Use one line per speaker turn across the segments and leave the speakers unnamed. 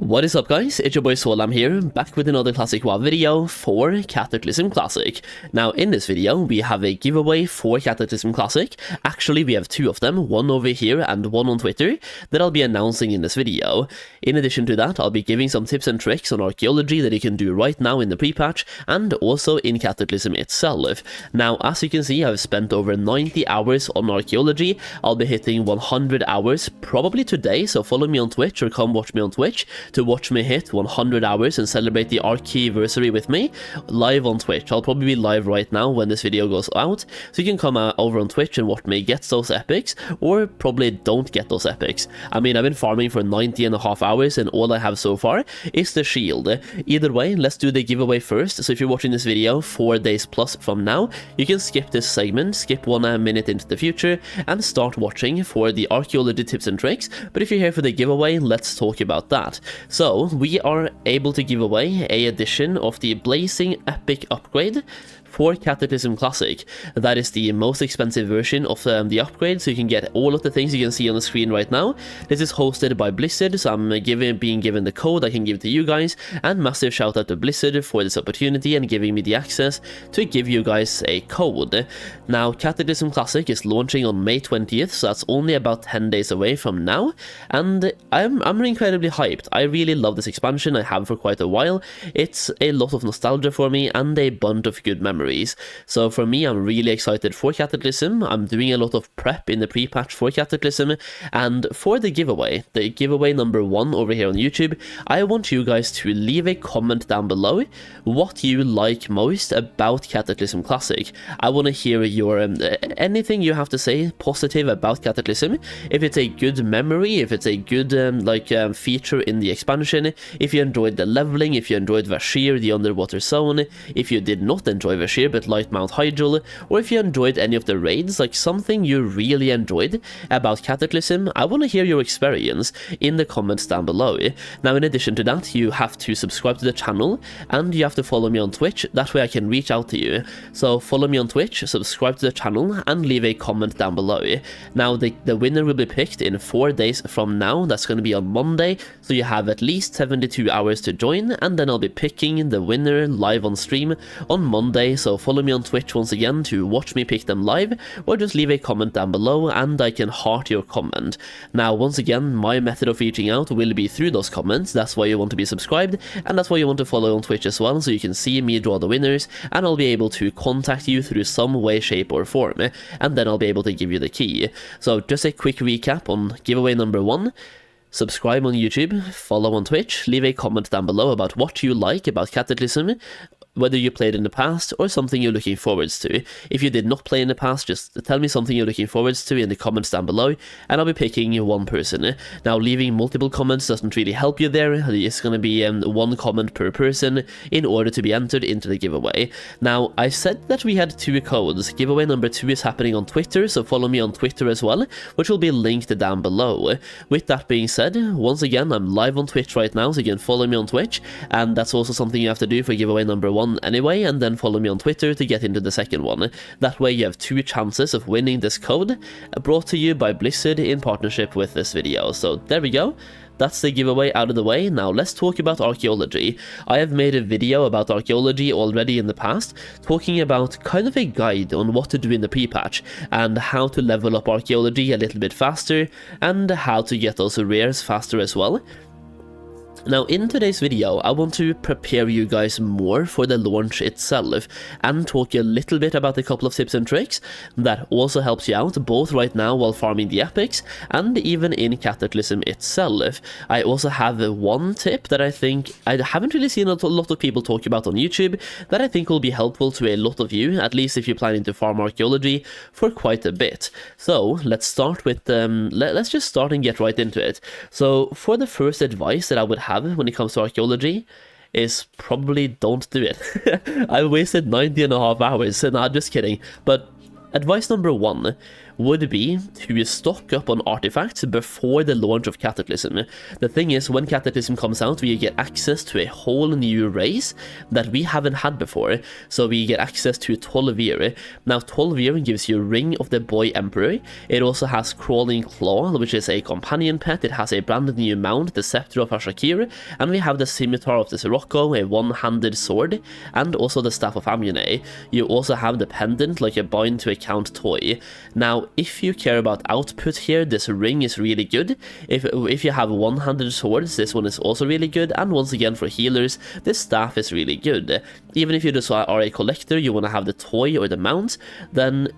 What is up guys, it's your boy Solheim here, back with another Classic WoW video for Cataclysm Classic. Now in this video we have a giveaway for Cataclysm Classic. Actually we have two of them, one over here and one on Twitter, that I'll be announcing in this video. In addition to that, I'll be giving some tips and tricks on Archaeology that you can do right now in the pre-patch, and also in Cataclysm itself. Now as you can see, I've spent over 90 hours on Archaeology. I'll be hitting 100 hours probably today, so follow me on Twitch or come watch me on Twitch to watch me hit 100 hours and celebrate the Archaeversary with me live on Twitch. I'll probably be live right now when this video goes out, so you can come over on Twitch and watch me get those epics, or probably don't get those epics. I mean, I've been farming for 90.5 hours and all I have so far is the shield. Either way, let's do the giveaway first. So if you're watching this video 4 days plus from now, you can skip this segment, skip 1 minute into the future, and start watching for the Archaeology tips and tricks. But if you're here for the giveaway, let's talk about that. So we are able to give away a edition of the Blazing Epic upgrade for Cataclysm Classic. That is the most expensive version of the upgrade, so you can get all of the things you can see on the screen right now. This is hosted by Blizzard, so I'm being given the code I can give to you guys, and massive shout out to Blizzard for this opportunity and giving me the access to give you guys a code. Now Cataclysm Classic is launching on May 20th, so that's only about 10 days away from now, and I'm incredibly hyped. I really love this expansion, I have for quite a while. It's a lot of nostalgia for me and a bunch of good memories. So for me, I'm really excited for Cataclysm. I'm doing a lot of prep in the pre-patch for Cataclysm, and for the giveaway number 1 over here on YouTube, I want you guys to leave a comment down below what you like most about Cataclysm Classic. I want to hear your anything you have to say positive about Cataclysm. If it's a good memory, if it's a good feature in the expansion, if you enjoyed the leveling, if you enjoyed Vashir, the underwater zone, if you did not enjoy Vashir but liked Mount Hyjal, or if you enjoyed any of the raids, like something you really enjoyed about Cataclysm, I want to hear your experience in the comments down below. Now in addition to that, you have to subscribe to the channel and you have to follow me on Twitch, that way I can reach out to you. So follow me on Twitch, subscribe to the channel, and leave a comment down below. Now the winner will be picked in 4 days from now. That's going to be on Monday, so you have at least 72 hours to join, and then I'll be picking the winner live on stream on Monday. So follow me on Twitch once again to watch me pick them live, or just leave a comment down below and I can heart your comment. Now once again, my method of reaching out will be through those comments. That's why you want to be subscribed, and that's why you want to follow on Twitch as well, so you can see me draw the winners, and I'll be able to contact you through some way, shape or form, and then I'll be able to give you the key. So just a quick recap on giveaway number 1. Subscribe on YouTube, follow on Twitch, leave a comment down below about what you like about Cataclysm, whether you played in the past or something you're looking forwards to. If you did not play in the past, just tell me something you're looking forwards to in the comments down below, and I'll be picking one person. Now leaving multiple comments doesn't really help you there. It's going to be 1 comment per person in order to be entered into the giveaway. Now I said that we had 2 codes. Giveaway number 2 is happening on Twitter, so follow me on Twitter as well, which will be linked down below. With that being said, once again, I'm live on Twitch right now, so you can follow me on Twitch, and that's also something you have to do for giveaway number 1 anyway, and then follow me on Twitter to get into the second one. That way you have 2 chances of winning this code, brought to you by Blizzard in partnership with this video. So there we go. That's the giveaway out of the way. Now let's talk about Archaeology. I have made a video about Archaeology already in the past, talking about kind of a guide on what to do in the pre-patch, and how to level up Archaeology a little bit faster, and how to get those rares faster as well. Now in today's video, I want to prepare you guys more for the launch itself, and talk a little bit about a couple of tips and tricks that also helps you out both right now while farming the epics, and even in Cataclysm itself. I also have one tip that I think I haven't really seen a lot of people talk about on YouTube, that I think will be helpful to a lot of you, at least if you're planning to farm Archaeology for quite a bit. So let's start with let's just start and get right into it. So for the first advice that I would have when it comes to Archaeology is probably don't do it. I wasted 90.5 hours, and I'm just kidding. But advice number 1, would be to stock up on artifacts before the launch of Cataclysm. The thing is, when Cataclysm comes out, we get access to a whole new race that we haven't had before, so we get access to Tolvir. Now Tolvir gives you Ring of the Boy Emperor. It also has Crawling Claw, which is a companion pet. It has a brand new mount, the Scepter of Ashakir, and we have the Scimitar of the Sirocco, a one-handed sword, and also the Staff of Amunei. You also have the pendant, like a bind to account toy. Now, if you care about output here, this ring is really good. If you have one-handed swords, this one is also really good, and once again for healers, this staff is really good. Even if you just are a collector, you want to have the toy or the mount, then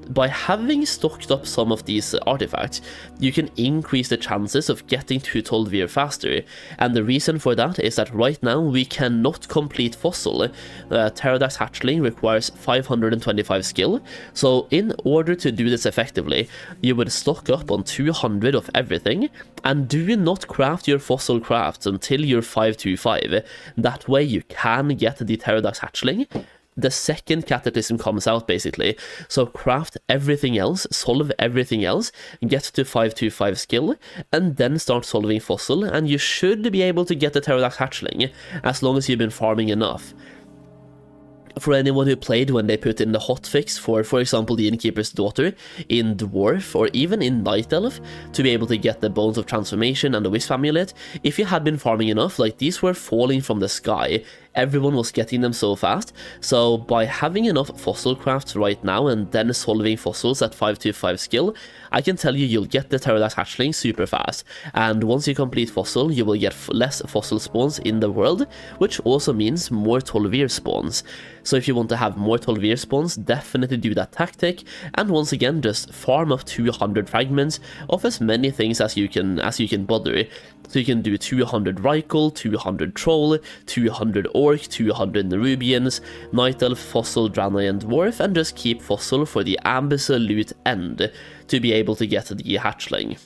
by having stocked up some of these artifacts, you can increase the chances of getting to Tolvir faster, and the reason for that is that right now we cannot complete Fossil. Pterodactyl Hatchling requires 525 skill, so in order to do this effectively, you would stock up on 200 of everything, and do not craft your Fossil crafts until you're 525. That way you can get the Pterodactyl Hatchling the second Cataclysm comes out, basically. So craft everything else, solve everything else, get to 525 skill, and then start solving Fossil, and you should be able to get the Pterodactyl Hatchling, as long as you've been farming enough. For anyone who played when they put in the hotfix for example, the Innkeeper's Daughter in Dwarf, or even in Night Elf, to be able to get the Bones of Transformation and the Wisp Amulet, if you had been farming enough, like, these were falling from the sky. Everyone was getting them so fast, so by having enough fossil crafts right now and then solving fossils at 525 skill, I can tell you you'll get the Pterodactyl Hatchling super fast, and once you complete fossil, you will get less fossil spawns in the world, which also means more Tolvir spawns. So if you want to have more Tolvir spawns, definitely do that tactic, and once again just farm up 200 fragments of as many things as you can bother. So you can do 200 Rykel, 200 Troll, 200 Orc, 200 Nerubians, Night Elf, Fossil, Draenei, and Dwarf, and just keep Fossil for the absolute end to be able to get the Hatchling.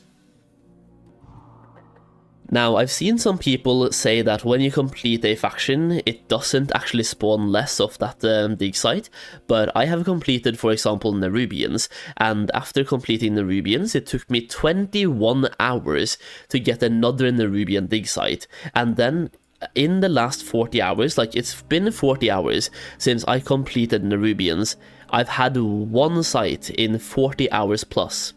Now, I've seen some people say that when you complete a faction, it doesn't actually spawn less of that dig site, but I have completed, for example, Nerubians, and after completing Nerubians, it took me 21 hours to get another Nerubian dig site, and then in the last 40 hours, like, it's been 40 hours since I completed Nerubians, I've had one site in 40 hours plus,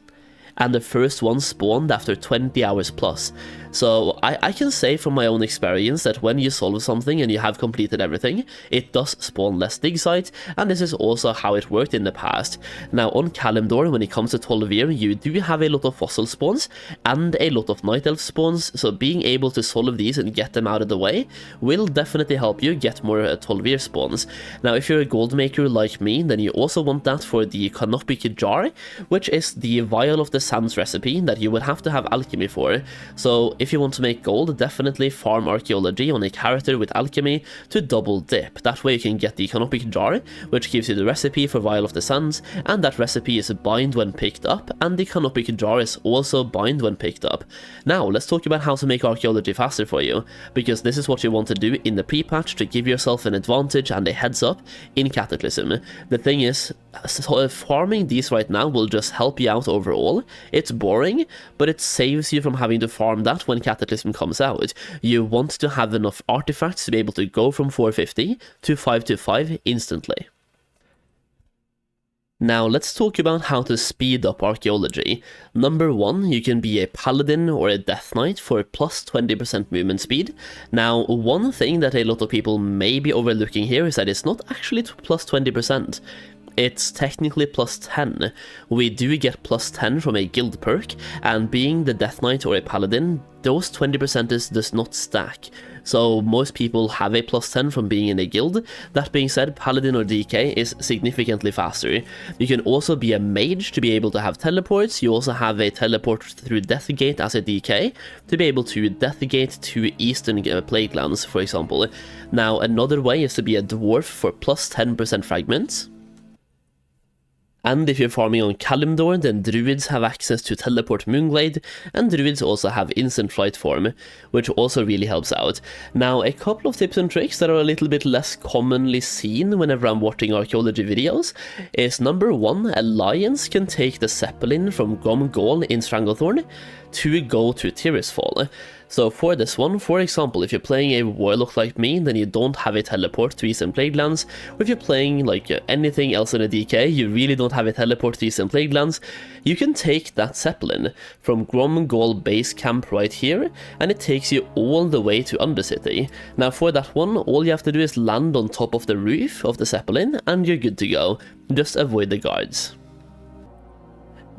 and the first one spawned after 20 hours plus. So I can say from my own experience that when you solve something and you have completed everything, it does spawn less dig sites, and this is also how it worked in the past. Now on Kalimdor, when it comes to Tolvir, you do have a lot of fossil spawns and a lot of Night Elf spawns, so being able to solve these and get them out of the way will definitely help you get more Tolvir spawns. Now if you're a gold maker like me, then you also want that for the Canopic Jar, which is the Vial of the Sands recipe that you would have to have alchemy for. So if you want to make gold, definitely farm Archaeology on a character with alchemy to double dip. That way you can get the Canopic Jar, which gives you the recipe for Vial of the Sands, and that recipe is bind when picked up, and the Canopic Jar is also bind when picked up. Now let's talk about how to make Archaeology faster for you, because this is what you want to do in the pre-patch to give yourself an advantage and a heads up in Cataclysm. The thing is, farming these right now will just help you out overall. It's boring, but it saves you from having to farm that when Cataclysm comes out. You want to have enough artifacts to be able to go from 450 to 525 instantly. Now let's talk about how to speed up Archaeology. Number 1, you can be a Paladin or a Death Knight for plus 20% movement speed. Now one thing that a lot of people may be overlooking here is that it's not actually plus 20%. It's technically plus 10. We do get plus 10 from a guild perk, and being the Death Knight or a Paladin, those 20% does not stack. So most people have a plus 10 from being in a guild. That being said, Paladin or DK is significantly faster. You can also be a mage to be able to have teleports. You also have a teleport through Deathgate as a DK to be able to Deathgate to Eastern Plaguelands, for example. Now another way is to be a dwarf for plus 10% fragments. And if you're farming on Kalimdor, then druids have access to teleport Moonglade, and druids also have instant flight form, which also really helps out. Now, a couple of tips and tricks that are a little bit less commonly seen whenever I'm watching archaeology videos is number 1, Alliance can take the Zeppelin from Gomgol in Stranglethorn to go to Tirisfal. So for this one, for example, if you're playing a warlock like me, then you don't have a teleport to Eastern Plaguelands, or if you're playing like anything else in a DK, you really don't have a teleport to Eastern Plaguelands, you can take that Zeppelin from Gromgol base camp right here, and it takes you all the way to Undercity. Now for that one, all you have to do is land on top of the roof of the Zeppelin, and you're good to go. Just avoid the guards.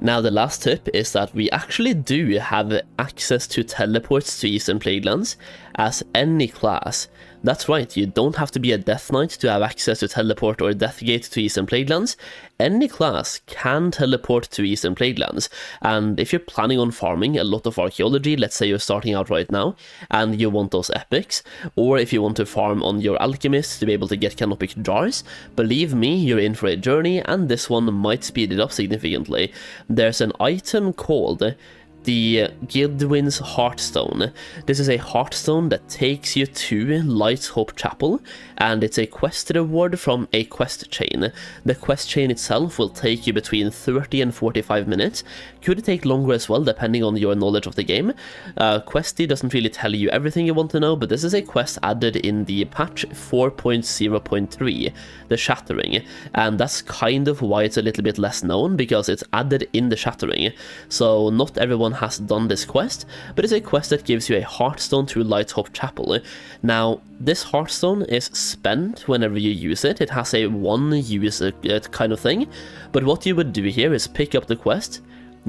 Now the last tip is that we actually do have access to teleports to Eastern Plaguelands as any class. That's right, you don't have to be a Death Knight to have access to teleport or Deathgate to Eastern Plaguelands. Any class can teleport to Eastern Plaguelands, and if you're planning on farming a lot of archaeology, let's say you're starting out right now, and you want those epics, or if you want to farm on your alchemist to be able to get canopic jars, believe me, you're in for a journey, and this one might speed it up significantly. There's an item called the Guildwin's Heartstone. This is a Heartstone that takes you to Light Hope Chapel, and it's a quest reward from a quest chain. The quest chain itself will take you between 30 and 45 minutes. Could take longer as well, depending on your knowledge of the game. Questy doesn't really tell you everything you want to know, but this is a quest added in the patch 4.0.3, the Shattering, and that's kind of why it's a little bit less known, because it's added in the Shattering. So not everyone has done this quest, but it's a quest that gives you a Heartstone to Light Hope Chapel. Now, this Heartstone is spent whenever you use it. It has a one use kind of thing, but what you would do here is pick up the quest,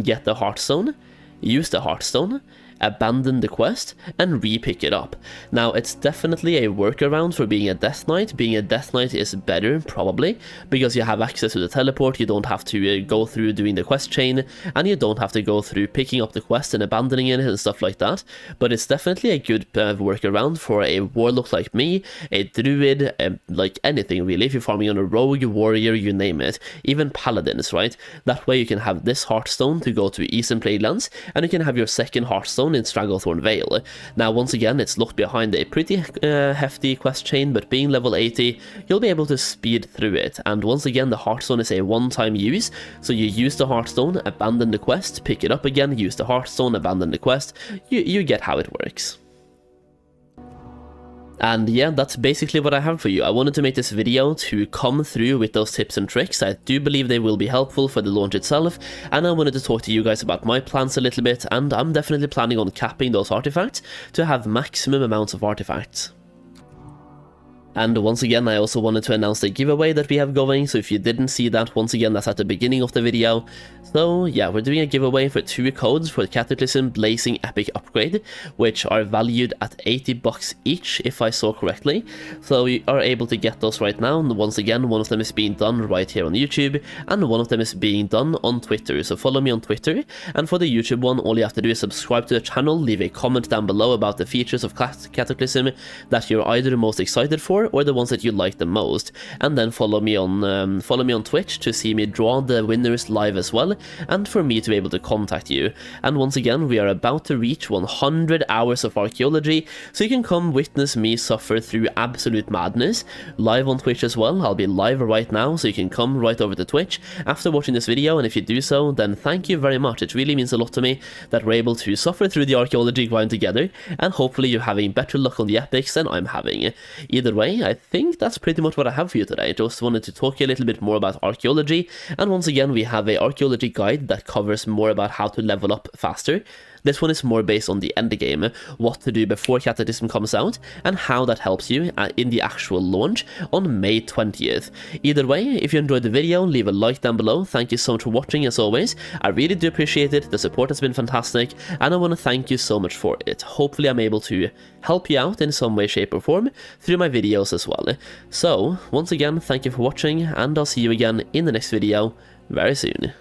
get the Heartstone, use the Heartstone, abandon the quest, and re-pick it up. Now, it's definitely a workaround for being a Death Knight. Being a Death Knight is better, probably, because you have access to the teleport, you don't have to go through doing the quest chain, and you don't have to go through picking up the quest and abandoning it and stuff like that, but it's definitely a good workaround for a warlock like me, a druid, like anything really. If you're farming on a rogue, warrior, you name it, even paladins, right? That way you can have this Heartstone to go to Eastern Plaguelands, and you can have your second Heartstone in Stranglethorn Vale. Now, once again, it's locked behind a pretty hefty quest chain, but being level 80, you'll be able to speed through it. And once again, the Heartstone is a one-time use, so you use the Heartstone, abandon the quest, pick it up again, use the Heartstone, abandon the quest. You get how it works. And yeah, that's basically what I have for you. I wanted to make this video to come through with those tips and tricks. I do believe they will be helpful for the launch itself, and I wanted to talk to you guys about my plans a little bit, and I'm definitely planning on capping those artifacts to have maximum amounts of artifacts. And once again, I also wanted to announce the giveaway that we have going, so if you didn't see that, once again, that's at the beginning of the video. So yeah, we're doing a giveaway for 2 codes for the Cataclysm Blazing Epic Upgrade, which are valued at 80 bucks each, if I saw correctly. So you are able to get those right now, and once again, one of them is being done right here on YouTube, and one of them is being done on Twitter, so follow me on Twitter. And for the YouTube one, all you have to do is subscribe to the channel, leave a comment down below about the features of Cataclysm that you're either most excited for, or the ones that you like the most, and then follow me on Twitch to see me draw the winners live as well, and for me to be able to contact you. And once again, we are about to reach 100 hours of archaeology, so you can come witness me suffer through absolute madness live on Twitch as well. I'll be live right now, so you can come right over to Twitch after watching this video, and if you do so, then thank you very much. It really means a lot to me that we're able to suffer through the archaeology grind together, and hopefully you're having better luck on the epics than I'm having. Either way, I think that's pretty much what I have for you today. I just wanted to talk a little bit more about archaeology, and once again, we have a archaeology guide that covers more about how to level up faster. This one is more based on the end game, what to do before Cataclysm comes out, and how that helps you in the actual launch on May 20th. Either way, if you enjoyed the video, leave a like down below. Thank you so much for watching as always. I really do appreciate it. The support has been fantastic, and I want to thank you so much for it. Hopefully I'm able to help you out in some way, shape or form through my videos as well. So, once again, thank you for watching, and I'll see you again in the next video very soon.